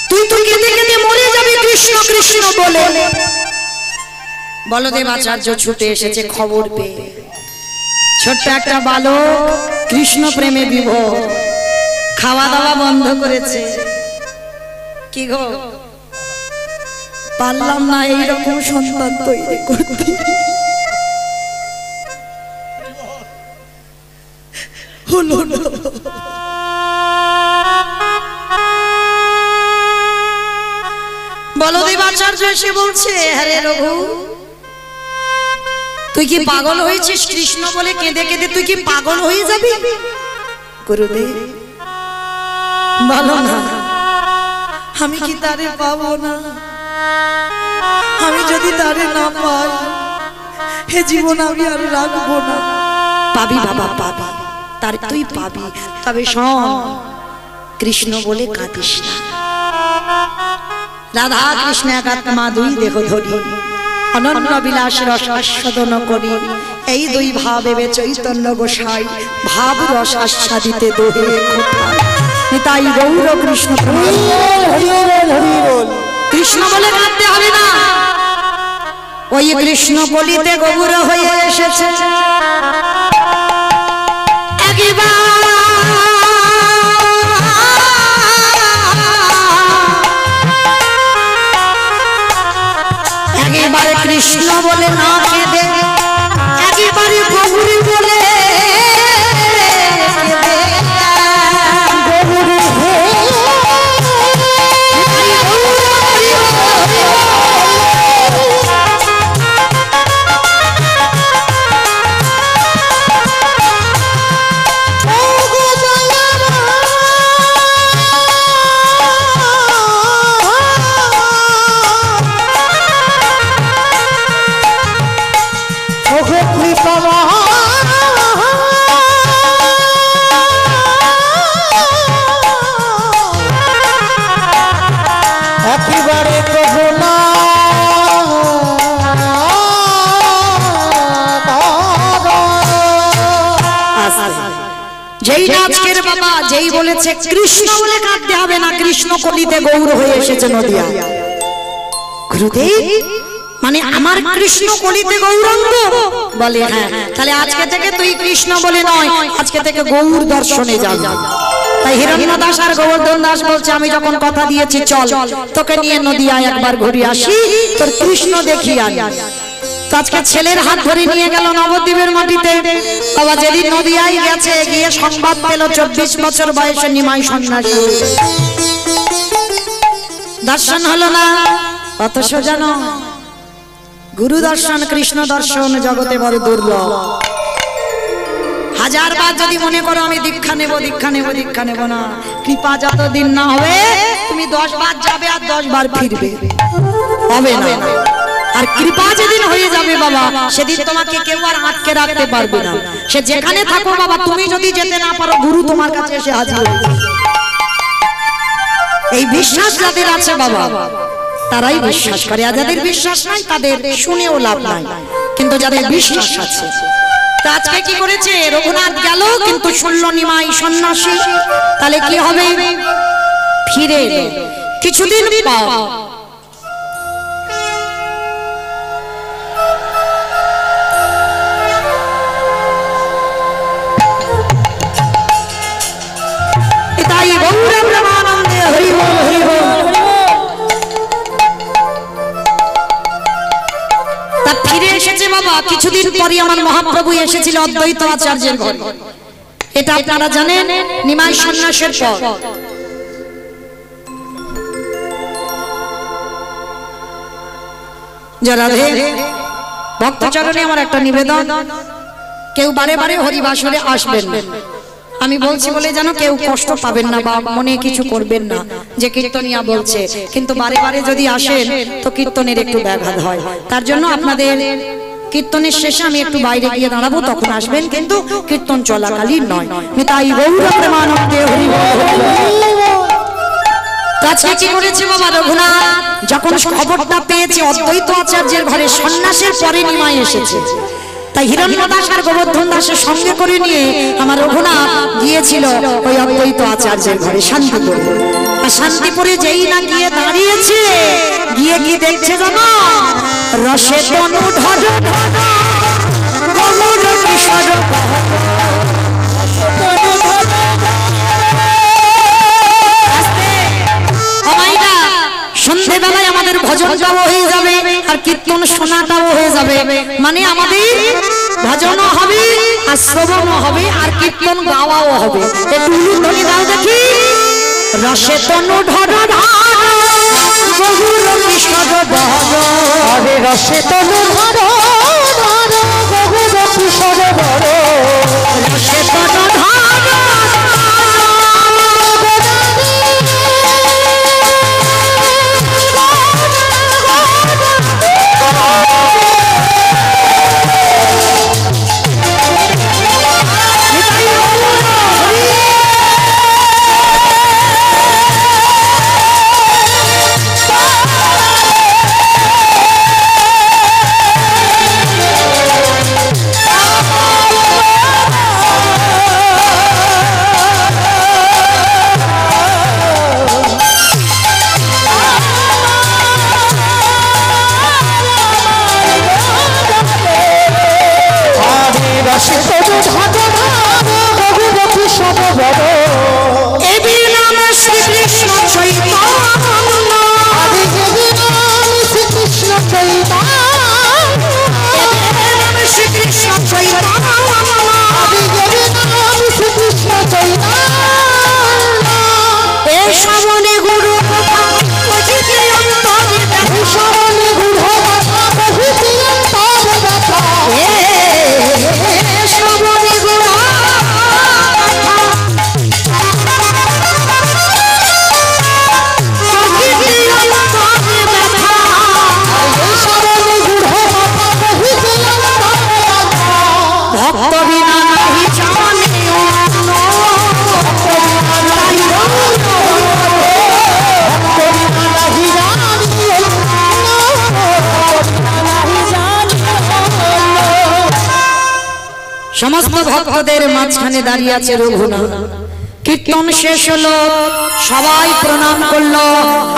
তুই তো কেঁদে কেঁদে মরে যাবি কৃষ্ণ কৃষ্ণ বলে। বলদেব আচার্য ছুটে এসেছে খবর পেয়ে। ছোট্ট একটা বালক কৃষ্ণ প্রেমে বিভোর, খাওয়া দাওয়া বন্ধ করেছে। কি গো, পারলাম না এইরকম সন্তান তৈরি করতে। হলো না। বলদেব আচার্য এসে বলছে, আরে রঘু, তুই কি পাগল হয়েছিস? কৃষ্ণ বলে কেঁদে কেঁদে তুই কি পাগল হয়ে যাবি? গুরুদেব বলো না, আমি কি তারে পাবো না? আমি যদি তারে না পাই হে জীবন আমি আর রাখবো না। পাবি বাবা পাবি, তার তুই পাবি, তবে শোন, কৃষ্ণ বলে কাঁদিস না। রাধা কৃষ্ণ একাত্মা দুই দেহ ধরি, অনন্য বিলাস রস আস্বাদন করি, এই দুই ভাবে চৈতন্য গোসাই ভাব রস আস্বাদিতে দোহে কোথায়। তাই গৌর কৃষ্ণ কৃষ্ণ বলে কাঁদতে হবে না। ওই কৃষ্ণ বলিতে গৌর হয়ে এসেছে। একেবারে কৃষ্ণ বলে না কেঁদে একেবারে গৌরী বলে যেই বলেছে কৃষ্ণ বলে কাঁদতে হবে না, কৃষ্ণ কলিতে গৌর হয়ে এসেছে নদিয়া। গুরুদেব মানে আমার কৃষ্ণ কলিতে গৌরাঙ্গ বলে, হ্যাঁ, তাহলে আজকে থেকে তুই কৃষ্ণ বলে নয়, আজকে থেকে গৌর দর্শনে যাবি। তাই হিরণ্য দাস আর গোবর্ধন দাস বলছে, আমি যখন কথা দিয়েছি চল তোকে নিয়ে নদিয়ায় একবার ঘুরে আসি, তোর কৃষ্ণ দেখি আনি। আজকে ছেলের হাত ধরে নিয়ে গেল নবদ্বীপের মাটিতে। বাবা যেদিন নদিয়ায় গেছে, গিয়ে সংবাদ পেল 24 বছর বয়সে নিমাই সন্ন্যাসী। দর্শন হলো না, কত সোজানো গুরু দর্শন কৃষ্ণ দর্শন জগতে বড় দুর্লভ। হাজার বার যদি মনে করো আমি দীক্ষা নেব দীক্ষা নেব দীক্ষা নেব না, কৃপা যতদিন না হবে তুমি 10 বার যাবে আর 10 বার ফিরবে, হবে না। আর কৃপা যেদিন হয়ে যাবে বাবা, সেদিন তোমাকে কেউ আর আটকে রাখতে পারবে না। সে যেখানে থাকো বাবা, তুমি যদি যেতে না পারো, গুরু তোমার কাছে এসে হাজির হবে। এই বিশ্বাস যাদের আছে বাবা, তারাই বিশ্বাস করে। আর যাদের বিশ্বাস নাই তাদের শুনেও লাভ নাই, কিন্তু যাদের বিশ্বাস আছে। আজকে কি করেছে, রঘুনাথ গেল কিন্তু শুনল নিমাই সন্ন্যাসী, তাহলে কি হবে? ফিরে এলো কিছুদিন পর। কিছুদিন পরে আমার মহাপ্রভু এসেছিল অদ্বৈত আচার্যের ঘরে, এটা আপনারা জানেন। নিমাই সন্ন্যাসের পর ভক্তচরণে আমার একটা নিবেদন, কেউ বারে বারে হরিবাসরে আসবেন না। আমি বলছি বলে যেন কেউ কষ্ট পাবেন না বা মনে কিছু করবেন না যে কীর্তনিয়া বলছে, কিন্তু বারে বারে যদি আসেন তো কীর্তনের একটু ব্যাঘাত হয়। তার জন্য আপনাদের কীর্তনের শেষে আমি একটু বাইরে গিয়ে দাঁড়াবো, তখন আসবেন, কিন্তু কীর্তন চলাকালীন নয়। তাই গৌর প্রেমানন্দে হরি আজকে কি করেছে বাবা, রঘুনাথ যখন খবরটা পেয়েছে অদ্বৈত আচার্যের ঘরে সন্ন্যাসের পরে নিমাই এসেছে, তাই হিরণ্য দাস আর গোবর্ধন দাসের সঙ্গে করে নিয়ে আমার রঘুনাথ গিয়েছিল ওই অদ্বৈত আচার্যের ঘরে শান্তিপুরে। আর শান্তিপুরে যেই না গিয়ে দাঁড়িয়েছে, গিয়ে কি দেখছে জানো? রসে তনু ঢর সন্ধ্যেবেলায় আমাদের ভজনটাও হয়ে যাবে আর কীর্তন শোনাটাও হয়ে যাবে, মানে আমাদের ভজনও হবে আর শ্রবণও হবে আর কীর্তন গাওয়াও হবে। একটু ধ্বনি দাও দেখি। রসে তনু ঢর বহুর কিশোর বহর, আরে রসে তনু ঢর বহুর কিশোর বহর, রসে তনু ঢর সমস্ত ভক্তদের মাঝখানে দাঁড়িয়ে আছে রঘুনাথ। কীর্তন শেষ হলো, সবাই প্রণাম করলো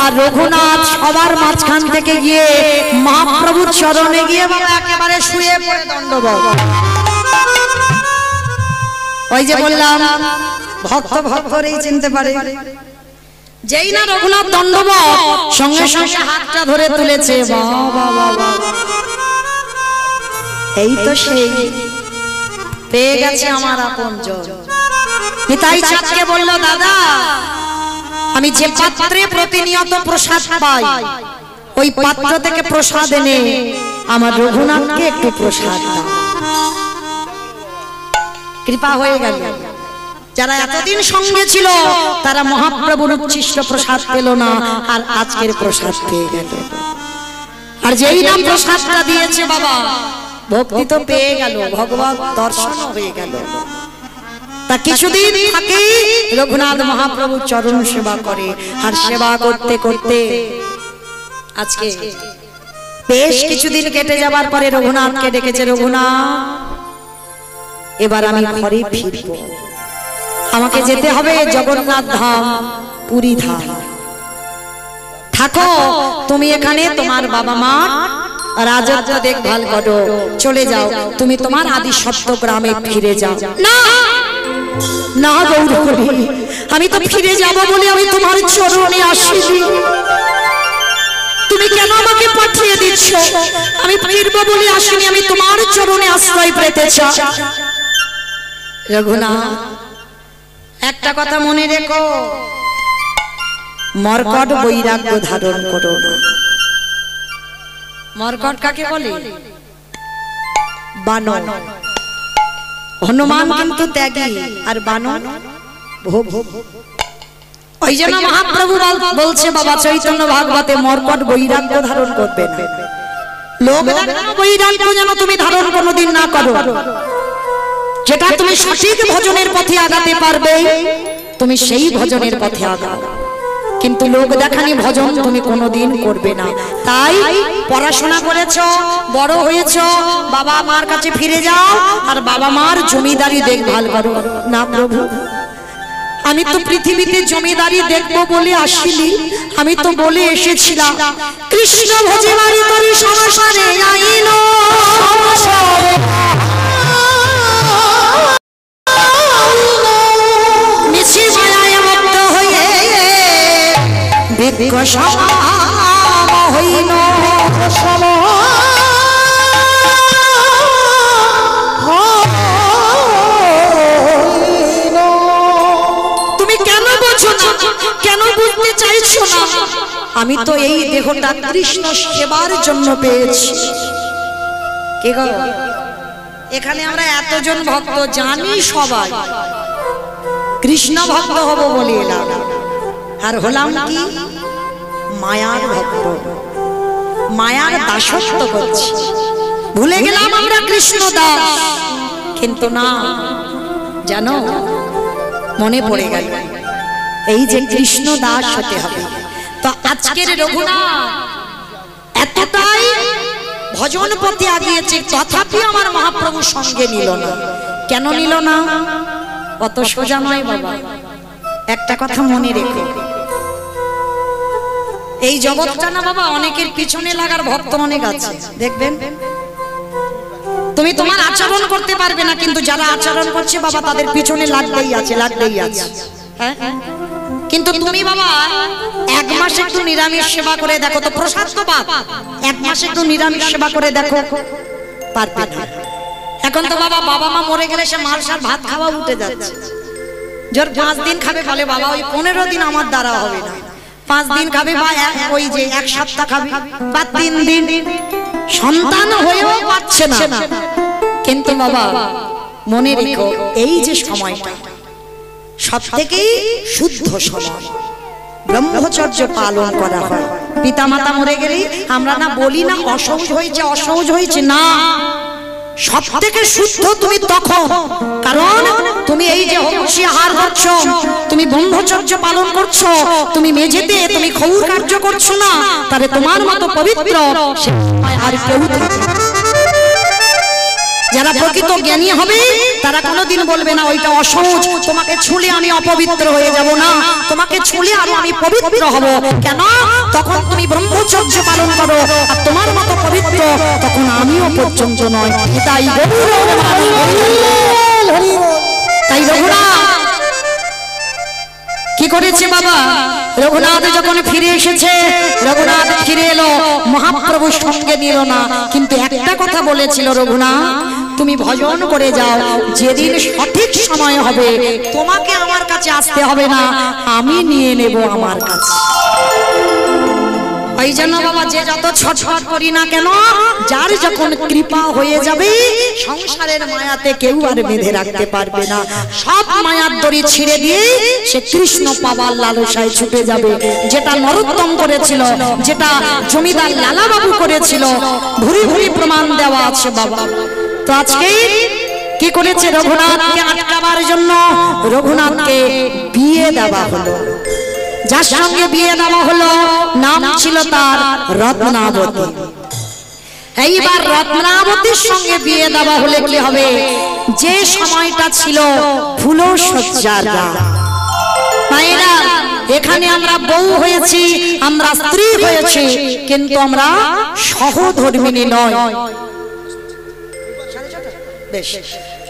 আর রঘুনাথ সবার মাঝখান থেকে গিয়ে মহাপ্রভুর চরণে গিয়ে বাবা একেবারে শুয়ে পড়ে দণ্ডবত। ওই যে বললাম ভক্ত ভক্তরেই চিনতে পারে। যেই না রঘুনাথ দণ্ডবত, সঙ্গে সঙ্গে হাতটা ধরে তুলেছে, বাবা বাবা এই তো সেই পেয়ে গেছে আমার আপনজন। নিতাই চাঁদকে বলল, দাদা আমি যে পাত্রে প্রতিনিয়ত প্রসাদ পাই ওই পাত্র থেকে প্রসাদ এনে আমার রঘুনাথকে একটু প্রসাদ দাও। কৃপা হয়ে গেল। যারা এতদিন সঙ্গে ছিল তারা মহাপ্রভুর উচ্ছিষ্ট প্রসাদ পেল না, আর আজকের প্রসাদ পেয়ে গেল। আর যেই নাম প্রসাদটা দিয়েছে বাবা, ভক্তি তো পেয়ে গেল, ভগবত দর্শন হয়ে গেল। তা কিছুদিন থাকে রঘুনাথ মহাপ্রভু চরণ সেবা করে, আর সেবা করতে করতে আজকে বেশ কিছুদিন কেটে যাবার পরে রঘুনাথকে ডেকেছে, রঘুনাথ এবার আমি ঘরে ফিরব, আমাকে যেতে হবে জগন্নাথ ধাম, পুরী ধাম। থাকো তুমি এখানে, তোমার বাবা মা রাজত্ব দেখভাল করো, চলে যাও, তুমি তোমার আদি সত্য গ্রামে ফিরে যাও। না না গৌরহরি, আমি তো ফিরে যাব বলে আমি তোমার চরণে আসিনি। তুমি কেন আমাকে পাঠিয়ে দিচ্ছ? আমি ফিরবো বলে আসিনি, আমি তোমার চরণে আশ্রয় পেতে চাই। রঘুনাথ একটা কথা মনে রেখো, মর্কট বৈরাগ্য ধারণ করো। মর্কট কাকে বলে? বানর। হনুমান কিন্তু ত্যাগী আর বানর ভোগ। ওই জন্য মহাপ্রভু বলছে বাবা চৈতন্য ভাগবতে, মর্কট বৈরাগ্য ধারণ করবে না। লোক বৈরাগ্য যেন তুমি ধারণ কোনোদিন না করো। যেটা তুমি সঠিক ভজনের পথে আগাতে পারবে, তুমি সেই ভজনের পথে আগাও। কিন্তু লোক দেখানি ভজন তুমি কোনোদিন করবে না। তাই পড়াশোনা করেছো, বড় হয়েছো, বাবা মার কাছে ফিরে যাও আর বাবা মার জমিদারি দেখভাল করো না। প্রভু, আমি তো পৃথিবীতে জমিদারি দেখবো বলে আসিনি, আমি তো বলে এসেছিলাম কৃষ্ণ ভজে বাড়ি করি সংসারে আইন, মিছি মায়ায় মুক্ত হয়ে বিজ্ঞ হইন। আমি তো এই দেহটা কৃষ্ণ সেবার জন্য পেয়েছি। কে গো, এখানে আমরা এতজন ভক্ত জানি সবাই কৃষ্ণ ভক্ত হব বলে এলাম, আর হলাম কি মায়ার ভক্ত, মায়ার দাসত্ব করছি। ভুলে গেলাম আমরা কৃষ্ণ দাস, কিন্তু না, জানো মনে পড়ে গেল এই যে কৃষ্ণ দাস হতে হবে। তো আজকের রঘুনাথ এতটাই ভজন পথে আগিয়েছে, তথাপি আমার মহাপ্রভু সঙ্গে নিল না। কেন নিল না? অত সোজা নয় বাবা, একটা কথা মনে রেখো, এই জগৎটা না বাবা অনেকের পিছনে লাগার ভক্ত অনেক আছে। দেখবেন তুমি তোমার আচরণ করতে পারবে না, কিন্তু যারা আচরণ করছে বাবা তাদের পিছনে লাগতেই আছে, লাগতেই আছে। হ্যাঁ, কিন্তু তুমি বাবা এক মাস একটু নিরামিষ সেবা করে দেখো তো, প্রসাদ তো বাপ, এক মাস একটু নিরামিষ সেবা করে দেখো, পারবে না। এখন তো বাবা বাবা মা মরে গেলে সে মালসার ভাত খাওয়া উঠে যাচ্ছে। জোর 5 দিন খাবে, বলে বাবা ওই 15 দিন আমার দ্বারা হবে না, 5 দিন খাবে বা ওই যে 1 সপ্তাহ খাবে বা 3 দিন, সন্তান হয়েও পাচ্ছে না। কিন্তু বাবা মনে রেখো এই যে সময়টা সবথেকেই শুদ্ধ সময়, ব্রহ্মচর্য পালন করা হয়। পিতা মাতা মরে গেলে আমরা না বলি না অসহজ হয়েছে, অসহজ হয়েছে, না, সব থেকে শুদ্ধ তুমি তখন, কারণ তুমি এই যে হংসী আহার করছো, তুমি ব্রহ্মচর্য পালন করছো, তুমি মেঝেতে তুমি ক্ষৌর কার্য করছো না, তাহলে তোমার মতো পবিত্র আর কেউ থাকে। যারা প্রকৃত জ্ঞানী হবে তারা কোনোদিন বলবে না ওইটা অসহজ, তোমাকে ছুঁলে আমি অপবিত্র হয়ে যাব না, তোমাকে ছুঁলে আরো আমি পবিত্র হব। কেন? তখন তুমি ব্রহ্মচর্য পালন করো, আর তোমার মতো পবিত্র তখন আমিও পর্যন্ত নয়। তাই তাই রঘুনাথ কি করেছে বাবা? রঘুনাথ যখন ফিরে এসেছে, রঘুনাথ ফিরে এলো, মহাপ্রভু সঙ্গে নিল না, কিন্তু একটা কথা বলেছিল, রঘুনাথ তুমি ভজন করে যাও, যেদিন সঠিক সময় হবে তোমাকে আমার কাছে আসতে হবে না, আমি নিয়ে নেব আমার কাছে। ওই জন্য বাবা যে যত ছটফট করি না কেন, যার যখন কৃপা হয়ে যাবে সংসারের মায়াতে কেউ আর বেঁধে রাখতে পারবে না, সব মায়ার দড়ি ছিঁড়ে দিয়ে সে কৃষ্ণ পাবার লালসায় ছুটে যাবে। যেটা নরোত্তম করেছিল, যেটা জমিদার লালা বাবু করেছিল, ভুরি ভুরি প্রমাণ দেওয়া আছে বাবা। তো আজকে কি করেছে? রঘুনাথকে আটকাবার জন্য রঘুনাথকে বিয়ে দেওয়া হলো। যার সঙ্গে বিয়ে দেওয়া হলো নাম ছিল তার রত্নাবতী। এইবার রত্নাবতীর সঙ্গে বিয়ে দেওয়া হলে কি হবে? যে সময়টা ছিল ফুলসজ্জার রাত। মায়েরা, এখানে আমরা বউ হয়েছি, আমরা স্ত্রী হয়েছি, কিন্তু আমরা সহধর্মিণী নয়। বেশ,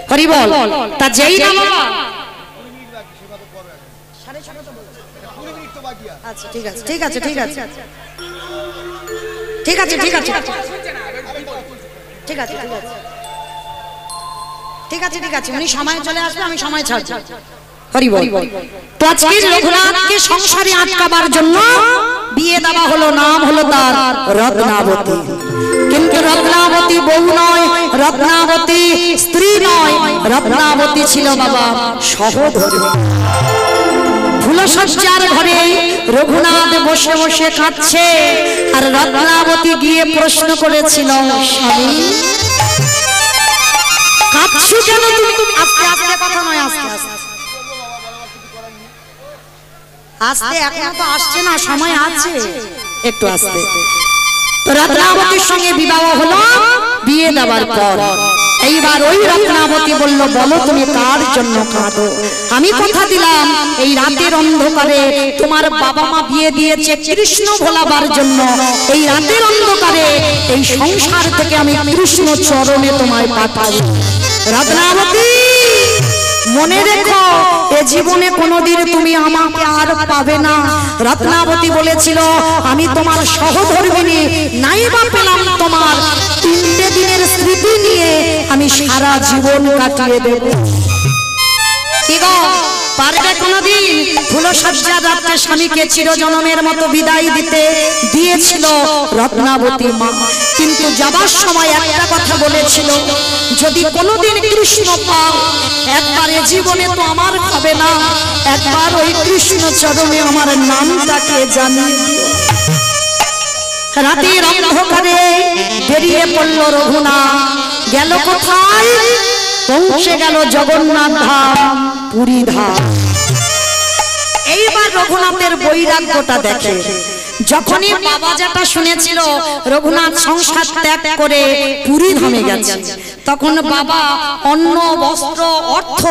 হরি বল। তা যেই না আচ্ছা, ঠিক আছে, ঠিক আছে, ঠিক আছে, ঠিক আছে, ঠিক আছে, ঠিক আছে, ঠিক আছে, ঠিক আছে, ঠিক আছে, উনি সময় চলে আসবে, আমি সময় ছাড়ছি। হরি বল। তো আজকে রঘুনাথকে সংসারে আটকাবার জন্য বিয়ে দেওয়া হলো, নাম হলো তার রত্নাবতী। কিন্তু রত্নাবতী বউ নয়, রত্নাবতী স্ত্রী নয়, রত্নাবতী ছিল বাবা সহধর্মিণী। ফুলসজ্জার ঘরে রঘুনাথ বসে বসে কাঁদছে, আর রত্নাবতী গিয়ে প্রশ্ন করেছিল, স্বামী কাঁদছো কেন তুমি? আস্তে আস্তে কথা নয়, আস্তে আস্তে আসতে এখনো তো আসছে না, সময় আছে, একটু আসতে। তো রত্নাবতীর সঙ্গে বিবাহ হলো। বিয়ে দেওয়ার পর এইবার ওই রত্নাবতী বলল, বলো তুমি কার জন্য কাঁদো? আমি কথা দিলাম এই রাতের অন্ধকারে তোমার বাবা মা বিয়ে দিয়েছে কৃষ্ণ ভোলাবার জন্য, এই রাতের অন্ধকারে এই সংসার থেকে আমি কৃষ্ণ চরণে তোমায় পাঠাই। রত্নাবতী মনে রেখো, এ জীবনে কোনোদিন তুমি আমাকে আর পাবে না। রত্নাবতী বলেছিল, আমি তোমার সহধর্মিণী, নাইবা পেলাম তোমার 3টে দিনের স্মৃতি নিয়ে আমি সারা জীবন কাটিয়ে দেব। কি গো, পারবে কোনোদিন? ফুলসজ্জার রাত্রে স্বামীকে চিরজনমের মতো বিদায় দিতে দিয়েছিল রত্নাবতী মা, কিন্তু যাবার সময় একটা কথা বলেছিল, যদি কোনোদিন কৃষ্ণ পাও, একবারে জীবনে তো আমার হবে না, একবার ওই কৃষ্ণ চরণে আমার নামটাকে জানিয়ে দিও। রাতের অন্ধকারে বেরিয়ে পড়ল রঘুনাথ। গেল কোথায়? পৌঁছে গেল জগন্নাথ ধাম, পুরী ধাম। এইবার রঘুনাথের বৈরাগ্যটা দেখে। যখনই বাবা যেটা শুনেছিল রঘুনাথ সংসার ত্যাগ করে পুরী ধামে গেছে, তখন বাবা অন্ন বস্ত্র অর্থ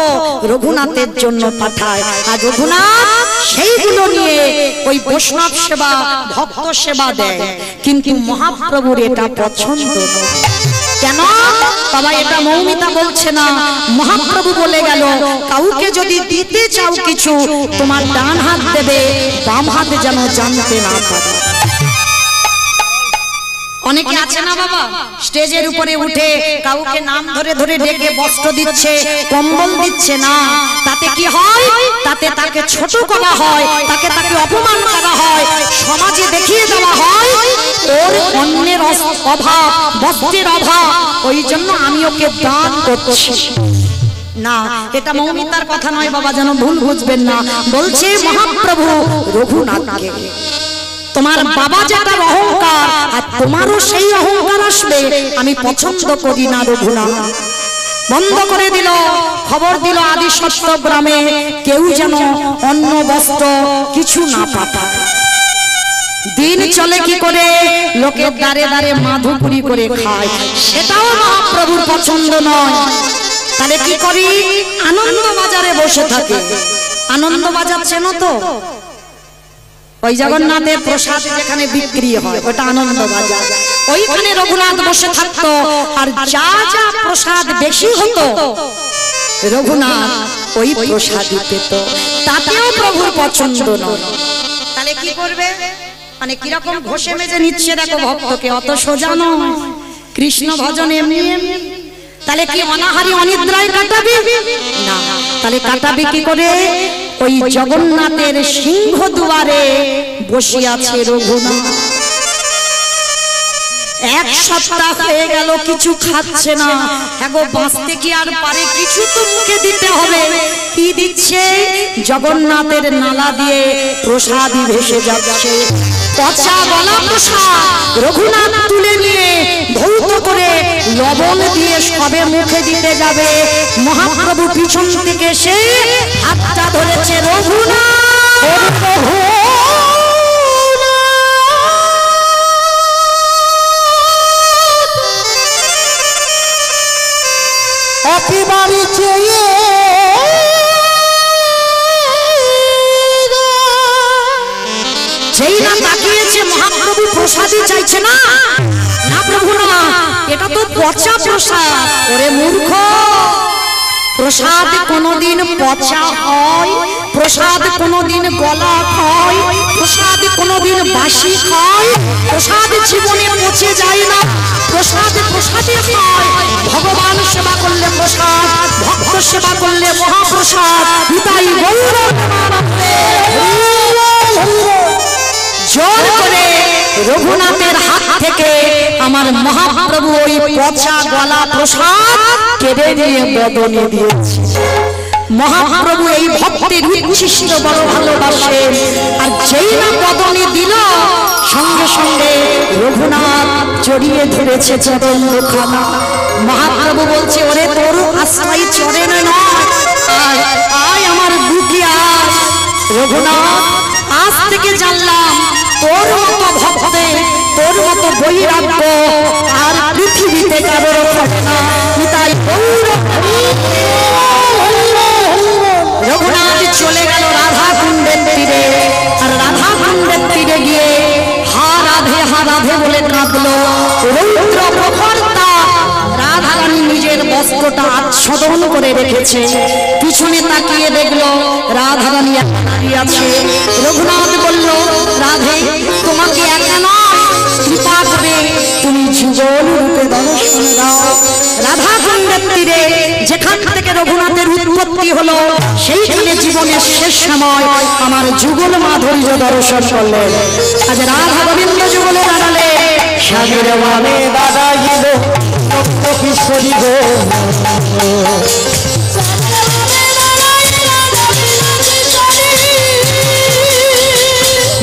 রঘুনাথের জন্য পাঠায়। আর রঘুনাথ সেইগুলো নিয়ে ওই বৈষ্ণব সেবা ভক্ত সেবা দেয়, কিন্তু মহাপ্রভুর এটা পছন্দ নয়। কেন বাবা? এটা মৌমিতা বলছে না, মহাপ্রভু বলে গেল, কাউকে যদি দিতে চাও কিছু, তোমার ডান হাত দেবে, বাম হাতে যেন জানতে না পারে। অনেকে আছে না বাবা, স্টেজের উপরে উঠে কাউকে নাম ধরে ধরে ডেকে বস্ত্র দিচ্ছে, কম্বল দিচ্ছে না, তাতে কি হয়? তাতে তাকে ছোট করা হয়, তাকে অপমান করা হয়, সমাজে দেখিয়ে দেওয়া হয় ওর অন্যের অভাব, বস্ত্রের অভাব, ওই জন্য আমি ওকে দান করছি না। এটা মৌমিতার কথা নয় বাবা, যেন ভুল বুঝবেন না। বলছে মহাপ্রভু রঘুনাথকে, তোমার বাবা যেটা অহংকার, আর তোমারও সেই অহংকার আসবে, আমি পছন্দ করি না। রঘুনাথ বন্ধ করে দিল, খবর দিল আদি সত্য গ্রামে কেউ যেন অন্ন বস্ত্র কিছু না পাঠায়। দিন চলে কি করে? লোকের দ্বারে দ্বারে মাধুপুরি করে খায়, সেটাও মহাপ্রভুর পছন্দ নয়। তাহলে কি করি? আনন্দ বাজারে বসে থাকে। আনন্দ বাজার চেনো তো? ওই জগন্নাথের প্রসাদ যেখানে বিক্রি হয়, ওটা আনন্দ বাজার। ওইখানে রঘুনাথ বসে থাকতো, আর যা যা প্রসাদ বেশি হতো রঘুনাথ ওই প্রসাদই পেত, তাতেও প্রভুর পছন্দ নয়। তাহলে কি করবে? মানে কিরকম ঘষে মেজে নিচ্ছে দেখো ভক্তকে, অত সোজা নয় কৃষ্ণ ভজন এমনি এমনি। তাহলে কি অনাহারি অনিদ্রায় কাটাবি না? তাহলে কাটাবি কি করে? ওই জগন্নাথের সিংহ দুয়ারে বসে আছে রঘুনাথ। এক সপ্তাহ হয়ে গেল কিছু খাচ্ছে না। এগো বাঁচতে কি আর পারে? কিছু তো মুখে দিতে হবে। কি দিচ্ছে? জগন্নাথের নালা দিয়ে প্রসাদই ভেসে যাচ্ছে, পচা গলা প্রসাদ। রঘুনাথ তুলে নিয়ে ধৌত করে লবণ দিয়ে সবে মুখে দিতে যাবে, মহাপ্রভু পিছন থেকে সে হাতটা ধরেছে। রঘুনাথ একেবারে চেয়ে যেই না তাকিয়েছে, মহাপ্রভু প্রসাদই চাইছে না। না প্রভু না, এটা তো পচা প্রসাদ। ওরে মূর্খ, প্রসাদ কোনদিন পচা হয়? প্রসাদ কোনদিন গলা খায়? প্রসাদ কোনদিন বাসি খায়? প্রসাদ জীবনে পচে যায় না। প্রসাদ প্রসাদে খায়। ভগবান সেবা করলে প্রসাদ, ভক্ত সেবা করলে মহাপ্রসাদ। তাই জোর করে রঘুনাথের হাত থেকে আমার মহাপ্রভু ওই পচা গলা প্রসাদ কেড়ে নিয়ে বদনে দিয়েছে। মহাপ্রভু এই ভক্তের উচ্ছিষ্ট বড় ভালোবাসেন, আর যেই না বদনে দিল, সঙ্গে সঙ্গে রঘুনাথ জড়িয়ে ধরেছে চরণ দুখানা। মহাপ্রভু বলছে, ওরে তোর আশ্রয় চরণে নয়, আয় আমার বুকে আয়। রঘুনাথ আজ থেকে জানলাম তোর মতো ভক্তে তোর মতো বৈরাগ্য আর পৃথিবীতে কারোর থাকে না। তাই রঘুনাথ চলে গেল রাধা কুণ্ডের তীরে, আর রাধা কুণ্ডের তীরে গিয়ে হা রাধে বলে কাঁদলো। রৌদ্র প্রখরতা রাধা রানী নিজের বস্ত্রটা আচ্ছাদন করে রেখেছে, পিছনে তাকিয়ে দেখলো রাধা রানী দাঁড়িয়ে আছে। রঘুনাথ বলল, রাধে তোমাকে একা নয়, কৃপা করে তুমি জীবন রূপে দর্শন দাও। রাধা কুণ্ডের তীরে যেখান থেকে রঘুনাথের উৎপত্তি হলো, সেইখানে জীবনের শেষ সময় আমার যুগল মাধুর্য দর্শন করলেন। আজ রাধা গোবিন্দ যুগলে দাঁড়ালে সাগর ভাবে দাঁড়াইল কিশোরী গো।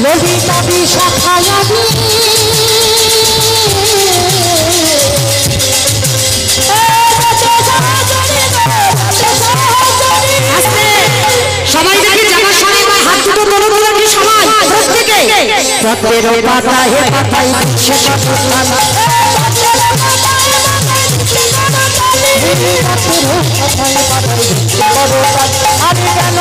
নদী নদী শাখায় সবাই দেখি জানার সময় হাত দুটো তোলো তোলো কি সবাই প্রত্যেকে প্রত্যেক পাতায় পাতায় দিচ্ছে আমি কেন